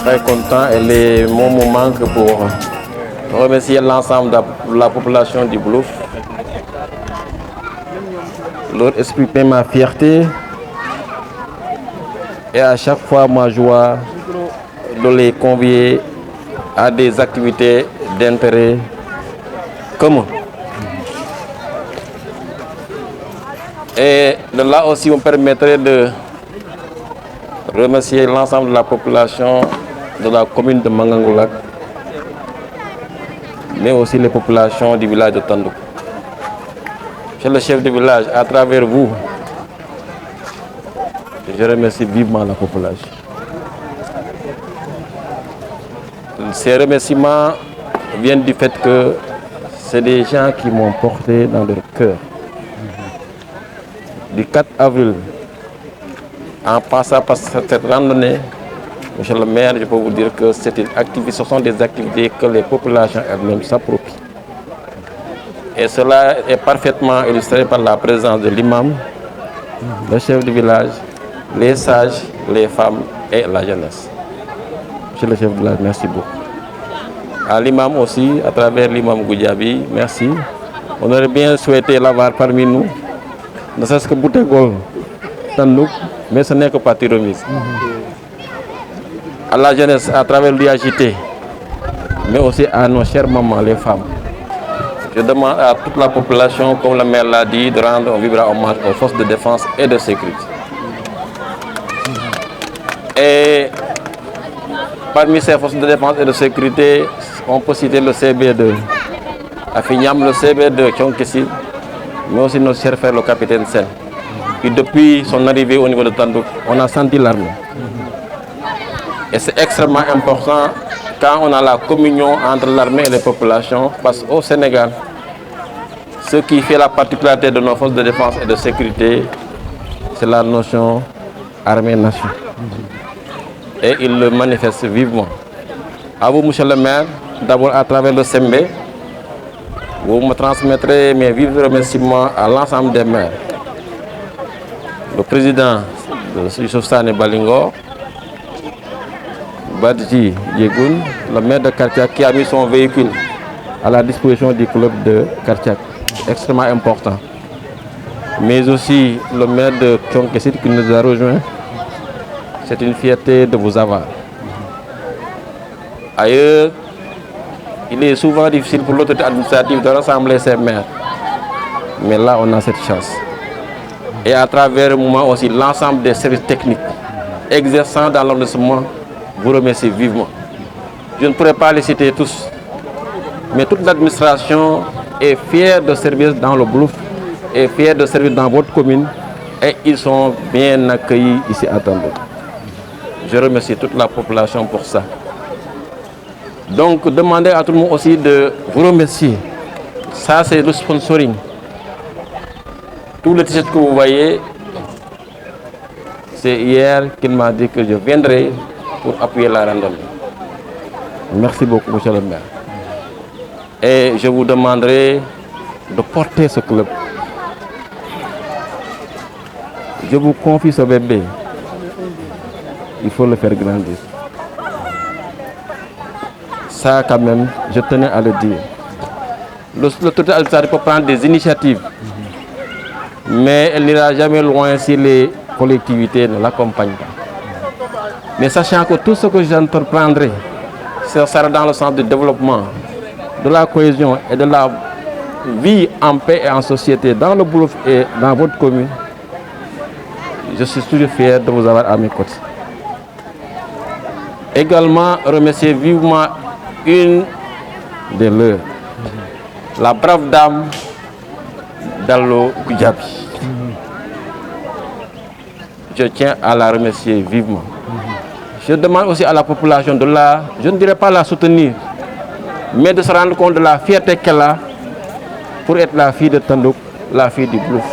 Très content et les mots me manquent pour remercier l'ensemble de la population du Boulouf, leur exprimer ma fierté et à chaque fois ma joie de les convier à des activités d'intérêt commun. Et de là aussi, on permettrait de remercier l'ensemble de la population de la commune de Mangangoulak, mais aussi les populations du village de Tandouk. Monsieur le chef de village, à travers vous, je remercie vivement la population. Ces remerciements viennent du fait que c'est des gens qui m'ont porté dans leur cœur. Du 4 avril, en passant par cette randonnée, monsieur le maire, je peux vous dire que ce sont des activités que les populations elles-mêmes s'approprient. Et cela est parfaitement illustré par la présence de l'imam, le chef du village, les sages, les femmes et la jeunesse. Monsieur le chef du village, merci beaucoup. À l'imam aussi, à travers l'imam Goudiaby, merci. On aurait bien souhaité l'avoir parmi nous, ne serait-ce que Boutegol, Tandouk, mais ce n'est que partie remise. À la jeunesse, à travers l'IAJT, mais aussi à nos chères mamans, les femmes. Je demande à toute la population, comme le maire l'a dit, de rendre un vibrant hommage aux forces de défense et de sécurité. Et parmi ces forces de défense et de sécurité, on peut citer le CB2, Afignam, le CB2 Tchonkessi, mais aussi notre cher frère, le capitaine Sen. Et depuis son arrivée au niveau de Tandouk, on a senti l'armée. Et c'est extrêmement important quand on a la communion entre l'armée et les populations, parce qu'au Sénégal, ce qui fait la particularité de nos forces de défense et de sécurité, c'est la notion armée-nation. Et il le manifeste vivement. À vous, monsieur le maire, d'abord à travers le SEMBE, vous me transmettrez mes vifs remerciements à l'ensemble des maires. Le président de Youssouf Sané Balingor, Badji Yegoun, le maire de Kartiak, qui a mis son véhicule à la disposition du club de Kartiak, extrêmement important. Mais aussi le maire de Tchonkessit qui nous a rejoints. C'est une fierté de vous avoir. Ailleurs, il est souvent difficile pour l'autorité administrative de rassembler ses maires. Mais là, on a cette chance. Et à travers moi aussi, l'ensemble des services techniques exerçant dans l'arrondissement, vous remercie vivement. Je ne pourrais pas les citer tous, mais toute l'administration est fière de servir dans le Boulouf, est fière de servir dans votre commune, et ils sont bien accueillis ici à Tandouk. Je remercie toute la population pour ça. Donc, demandez à tout le monde aussi de vous remercier. Ça, c'est le sponsoring. Tout le t-shirt que vous voyez, c'est hier qu'il m'a dit que je viendrai pour appuyer la randonnée. Merci beaucoup, monsieur le maire. Et je vous demanderai de porter ce club. Je vous confie ce bébé. Il faut le faire grandir. Ça, quand même, je tenais à le dire. L'autorité administrative peut prendre des initiatives, mais elle n'ira jamais loin si les collectivités ne l'accompagnent pas. Mais sachant que tout ce que j'entreprendrai, ce sera dans le sens du développement, de la cohésion et de la vie en paix et en société dans le Boulouf et dans votre commune, je suis toujours fier de vous avoir à mes côtés. Également, remercier vivement une de leurs, la brave dame Dallo Goudiaby. Je tiens à la remercier vivement. Je demande aussi à la population de la, je ne dirais pas la soutenir, mais de se rendre compte de la fierté qu'elle a pour être la fille de Tandouk, la fille du Boulouf.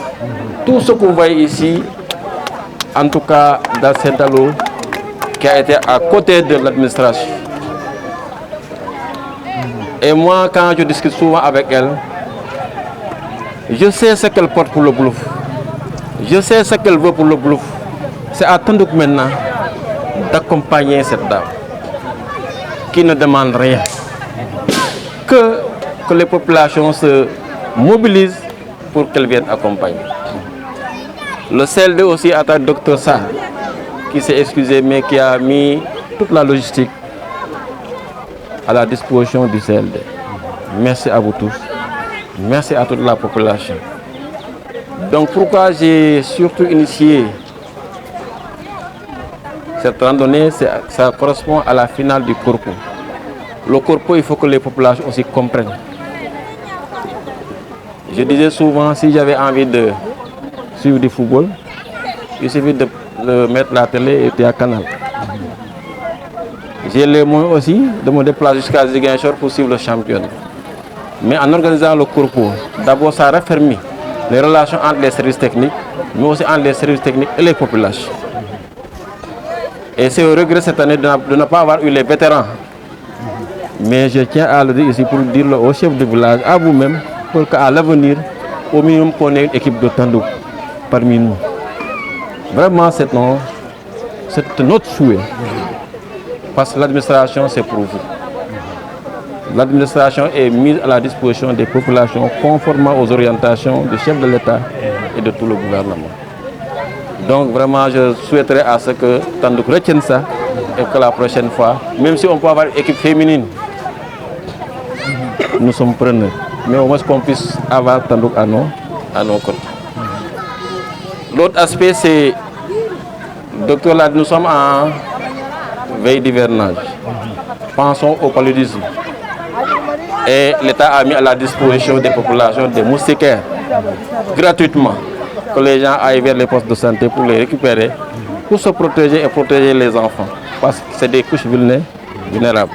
Tout ce que vous voyez ici, en tout cas dans cet Dallo, qui a été à côté de l'administration. Et moi, quand je discute souvent avec elle, Je sais ce qu'elle porte pour le Boulouf. Je sais ce qu'elle veut pour le Boulouf. C'est à Tandouk maintenant d'accompagner cette dame qui ne demande rien. Que les populations se mobilisent pour qu'elle vienne accompagner. Le CLD aussi attaque Dr Sarr, qui s'est excusé mais qui a mis toute la logistique à la disposition du CLD. Merci à vous tous. Merci à toute la population. Donc pourquoi j'ai surtout initié cette randonnée, ça correspond à la finale du Corpo. Le Corpo, il faut que les populations aussi comprennent. Je disais souvent, si j'avais envie de suivre du football, il suffit de mettre la télé et tu es à Canal. J'ai les moyens aussi de me déplacer jusqu'à Ziguinchor pour suivre le championnat. Mais en organisant le Corpo, d'abord ça a raffermi les relations entre les services techniques, mais aussi entre les services techniques et les populations. Et c'est au regret cette année de ne pas avoir eu les vétérans. Mais je tiens à le dire ici pour dire au chef de village, à vous-même, pour qu'à l'avenir, au minimum qu'on ait une équipe de Tandouk parmi nous. Vraiment, c'est notre souhait. Parce que l'administration, c'est pour vous. L'administration est mise à la disposition des populations conformément aux orientations du chef de l'État et de tout le gouvernement. Donc vraiment, je souhaiterais à ce que Tandouk retienne ça et que la prochaine fois, même si on peut avoir une équipe féminine, nous sommes preneurs. Mais au moins qu'on puisse avoir Tandouk à nos côtés. L'autre aspect, c'est, docteur Lad, nous sommes en veille d'hivernage. Pensons au paludisme. Et l'État a mis à la disposition des populations des moustiquaires gratuitement, que les gens aillent vers les postes de santé pour les récupérer, pour se protéger et protéger les enfants, parce que c'est des couches vulnérables.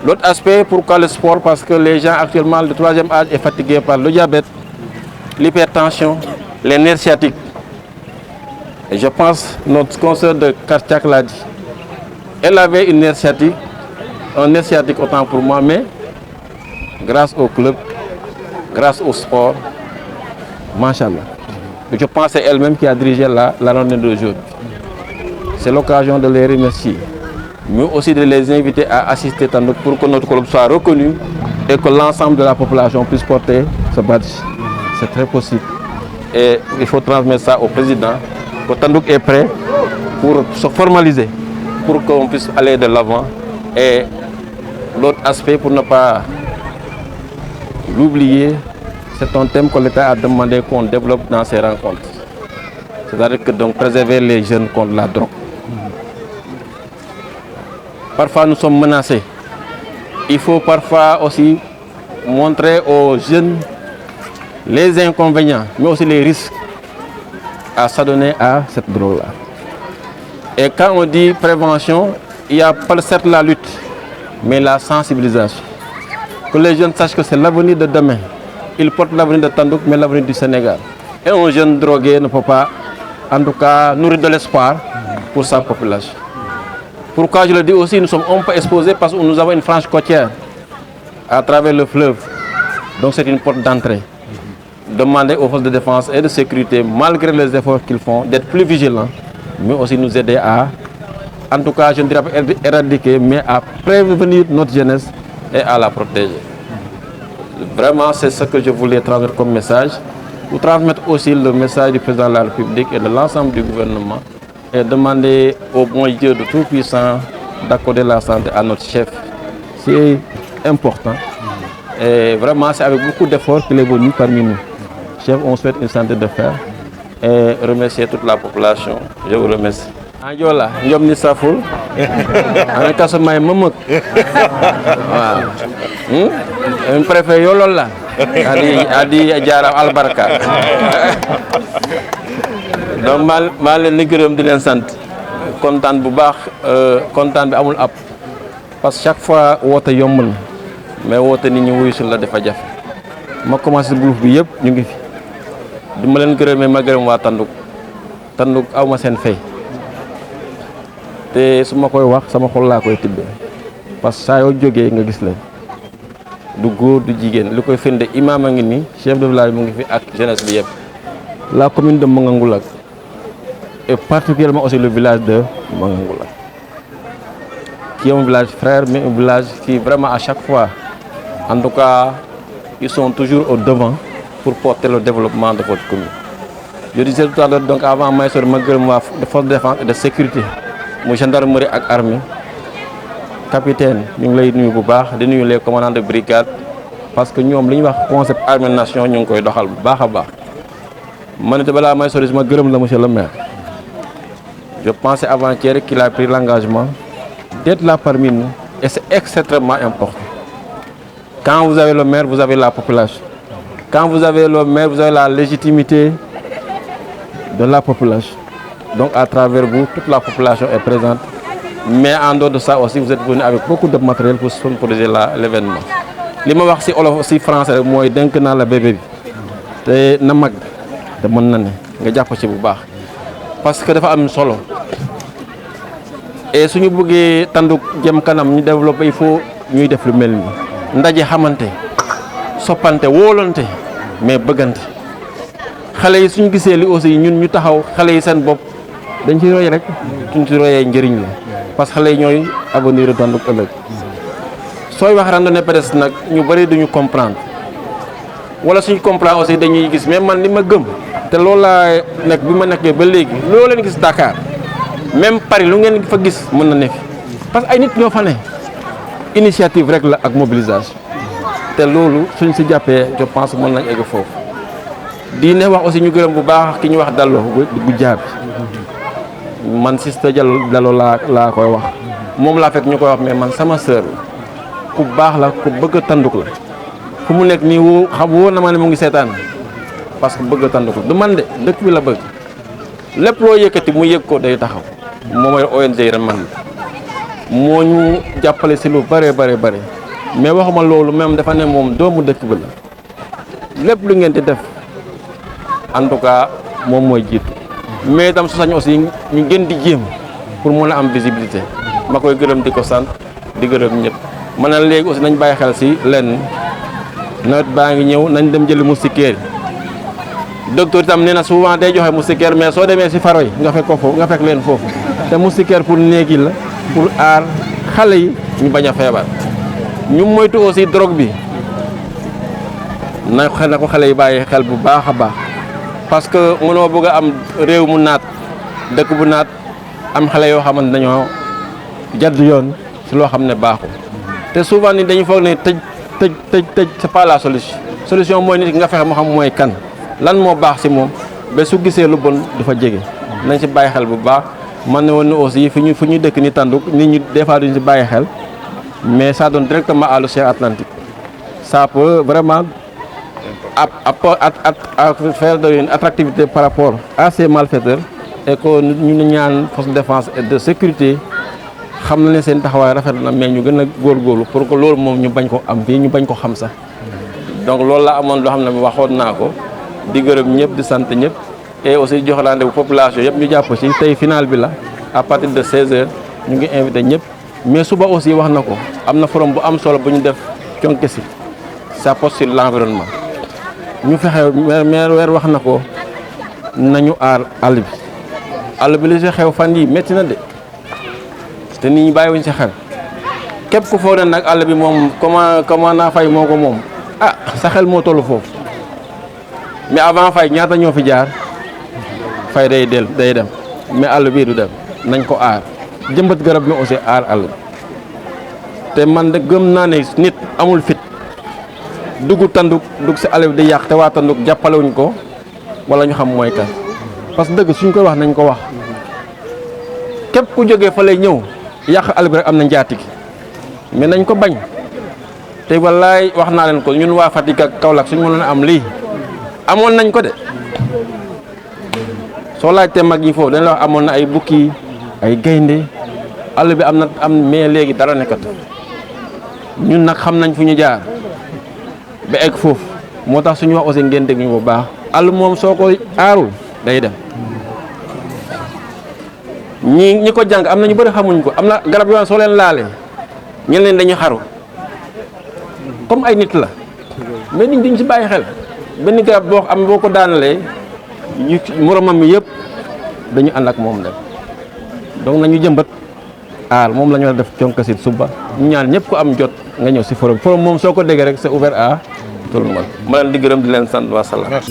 L'autre aspect, pourquoi le sport? Parce que les gens actuellement, le troisième âge est fatigué par le diabète, l'hypertension, les nerfs sciatiques. Et je pense, notre conseiller de Kartiak l'a dit, elle avait une nerf sciatique, un nerf sciatique autant pour moi, mais grâce au club, grâce au sport, machallah. Je pense que c'est elle-même qui a dirigé la randonnée d'aujourd'hui. C'est l'occasion de les remercier, mais aussi de les inviter à assister pour que notre club soit reconnu et que l'ensemble de la population puisse porter ce badge. C'est très possible. Et il faut transmettre ça au président, que Tandouk est prêt pour se formaliser, pour qu'on puisse aller de l'avant. Et l'autre aspect, pour ne pas l'oublier, c'est un thème que l'État a demandé qu'on développe dans ces rencontres. C'est-à-dire que donc préserver les jeunes contre la drogue. Parfois nous sommes menacés. Il faut parfois aussi montrer aux jeunes les inconvénients, mais aussi les risques à s'adonner à cette drogue-là. Et quand on dit prévention, il n'y a pas certes la lutte, mais la sensibilisation. Que les jeunes sachent que c'est l'avenir de demain. Ils portent l'avenir de Tandouk, mais l'avenir du Sénégal. Et un jeune drogué ne peut pas, en tout cas, nourrir de l'espoir pour sa population. Pourquoi je le dis aussi, nous sommes un peu exposés parce que nous avons une frange côtière à travers le fleuve. Donc c'est une porte d'entrée. Demander aux forces de défense et de sécurité, malgré les efforts qu'ils font, d'être plus vigilants, mais aussi nous aider à, en tout cas, je ne dirais pas éradiquer, mais à prévenir notre jeunesse et à la protéger. Vraiment, c'est ce que je voulais transmettre comme message. Pour transmettre aussi le message du président de la République et de l'ensemble du gouvernement et demander au bon Dieu de Tout-Puissant d'accorder la santé à notre chef. C'est important. Et vraiment, c'est avec beaucoup d'efforts qu'il est venu parmi nous. Chef, on souhaite une santé de fer et remercier toute la population. Je vous remercie. Anjola, njom ni saful. Ana kaso may mamak. Waaw. Un préfet yolol la. Adi jaara albarka. Donc maa leen di gërëm di leen sant. Kontaan bu baax, kontaan bi amul ab. Parce que chaque fois woote yomb na. Mais woote nit ñi wuyu si la dafa jafe. Ma commencé Boulouf bi yëpp ñu ngi fi. di ma leen gërëmee ma gërëm waa Tandouk aw ma seen fay te su ma koy wax sama xol laa koy tibbee parce que saa yoo jógee nga gis leen du góor du jigéen li koy firnde imam a ngi ni chef de village mu ngi fi ak jeunesse bi yëpp. La commune de Mangagoulack et particulièrement aussi le village de Mangagoulack qui est un village frère mais un village qui vraiment à chaque fois en tout cas ils sont toujours au devant pour porter le développement de votre commune. Je disais tout à l'heure donc avant may sori ma gërëm waa force de défense et de sécurité muy gendarmerie ak armée capitaine ñu ngi lay nuyu bu baax di nuyu les commandants de brigade parce que ñoom li ñuy wax concept armée nation ñu ngi koy doxal bu baax a baax. ma ne te balaa may sori ma gërëm la monsieur le maire je pensais avant-hier qu'il a pris l'engagement d'être là parmi nous et c'est extrêmement important. Quand vous avez le maire, vous avez la population. Quand vous avez le maire, vous avez la légitimité de la population. Donc à travers vous, toute la population est présente. Mais en dehors de ça aussi, vous êtes venu avec beaucoup de matériel pour sponsoriser l'événement. li ma wax ci olof ci français rek mooy dénk naa la bébé bi te na mag te mën na ne nga jàpp ci bu baax parce que dafa am solo et suñu bëggee tàndu jëm kanam ñu développer il faut ñuy def lu mel ni ndaje xamante soppante wóolante mais bëggante xale yi suñu gisee li aussi ñun ñu taxaw xale yi seen bopp dañ ci roy rek suñ ci royee njëriñ la parce que xale yi ñooy avenir u tàndu ëllëg sooy wax randonnée pédestre nag ñu bëri duñu comprendre wala suñu comprendre aussi dañuy gis mais man li ma gëm te loolu laa nekk bi ma nekkee ba léegi loo leen gis Dakar même Paris lu ngeen fa gis mën na ne fi parce que ay nit ñoo fa ne initiative rek la ak mobilisation te loolu suñ si jàppee je pense mën nañ egg foofu di ne wax aussi ñu gërëm bu baax ki ñu wax Dallo gu jaabi man sista Dallo laa koy wax moom laa fekk ñu koy wax mais man sama sœur ku baax la ku bëgg a tanduk la fu mu nekk nii woo na ma ne mu ngi seetaan parce que bëgg a tanduk la du man de dëkk bi la bëgg lépp loo yëkkati mu yëg ko day taxaw moo mooy ONG ren man moo ñu jàppale si lu bare mais waxuma loolu même dafa ne moom doomu dëkk bi la lépp lu ngeen di def en tout cas moom mooy jiitu mais itam su sañ aussi ñu gën di jéem pour mën a am visibilité ma koy gërëm di ko sant di gërëm ñëpp ma ne léegi aussi nañ bàyyi xel si lenn nawet baa ngi ñëw nañ dem jëli moustiquaire docteur itam nee na souvent day joxe moustiquaire mais soo demee si faro yi nga fekk ko foofu nga fekk leen foofu te moustiquaire pour néegi la pour aar xale yi ñu bañ a feebar ñu moytu aussi drogue bi na ko xale yi bàyyi xel bu baax a baax parce que mënoo bëgg a am réew mu naat dëkk bu naat am xale yoo xamante dañoo jadd yoon si loo xam ne baaxul te souvent ni dañu foog ne tëj c'est pas la solution mooy nit ki nga fexe mu xam mooy kan lan moo baax si moom ba su gisee lu bon du fa jege nañ si bàyyi xel bu baax man ne woon ne aussi fu ñu dëkk ni Tandouk nit ñi des fois duñ si bàyyi xel mais ça donne directement à l'océan Atlantique ça peut vraiment faire une attractivité par rapport à ces malfaiteurs et que ñu ñaan force de défense et de sécurité xam na ne seen taxawaay rafet na mais ñu gën a góorgóorlu pour que loolu moom ñu bañ ko am fii ñu bañ ko xam sax donc loolu la amoon loo xam ne waxoon naa ko di gërëm ñëpp di sant ñëpp et aussi jox rendez-vous population yëpp ñu jàpp ci tey final bi la à partir de 16h ñu ngi invité ñëpp mais suba aussi wax na ko am na forum bu am solo bu ñu def conke si ça porte sur l'environnement ñu fexe weer wax na ko nañu aar àll bi li si xew fan yi métti na de te nit ñi bàyyiwuñ si xel képp ku foog ne nag àll bi moom comment naa fay moo ko moom ah sa xel moo toll foofu mais avant fay ñaata ñoo fi jaar fay day dem mais àll bii du dem nañ ko aar jëmbat garab mi aussi aar àll bi te man de gëm naa ne nit amul fit dugg Tandouk dugg si àll bi di yàq te waa Tandouk jàppalewuñ ko wala ñu xam mooy kan parce que dëgg suñ koy wax nañ ko wax képp ku jógee fa lay ñëw yàq àll bi rek am na njaatige mais nañ ko bañ te wallaay wax naa leen ko ñun waa Fatick ak Kaolack suñ mënoon a am lii amoon nañ ko de soo laajtee mag ñi foofu dañ la wax amoon na ay bukki ay gaynde àll bi am mais léegi dara nekkat ñun nag xam nañ fu ñu jaar ba egg foofu moo tax suñu wax aussi ngeen dégg ñu bu baax àll moom soo ko aarul day dem ñi ko jàng am na ñu bëri xamuñ ko am na garab yoo soo leen laalee ñen leen dañuy xaru comme ay nit la mais nit duñ ci bàyyi xel benn garab boo ko daanalee ñu moromam mi yëpp dañu ànd ak moom dem donc nañu jëmbat aar moom la ñu war a def Thionck-Essyl suba ñu ñaan ñëpp ko am jot nga ñëw si forum moom soo ko déggee rek c'est ouvert à tout le monde ma leen di gërëm di leen sant wa salaam.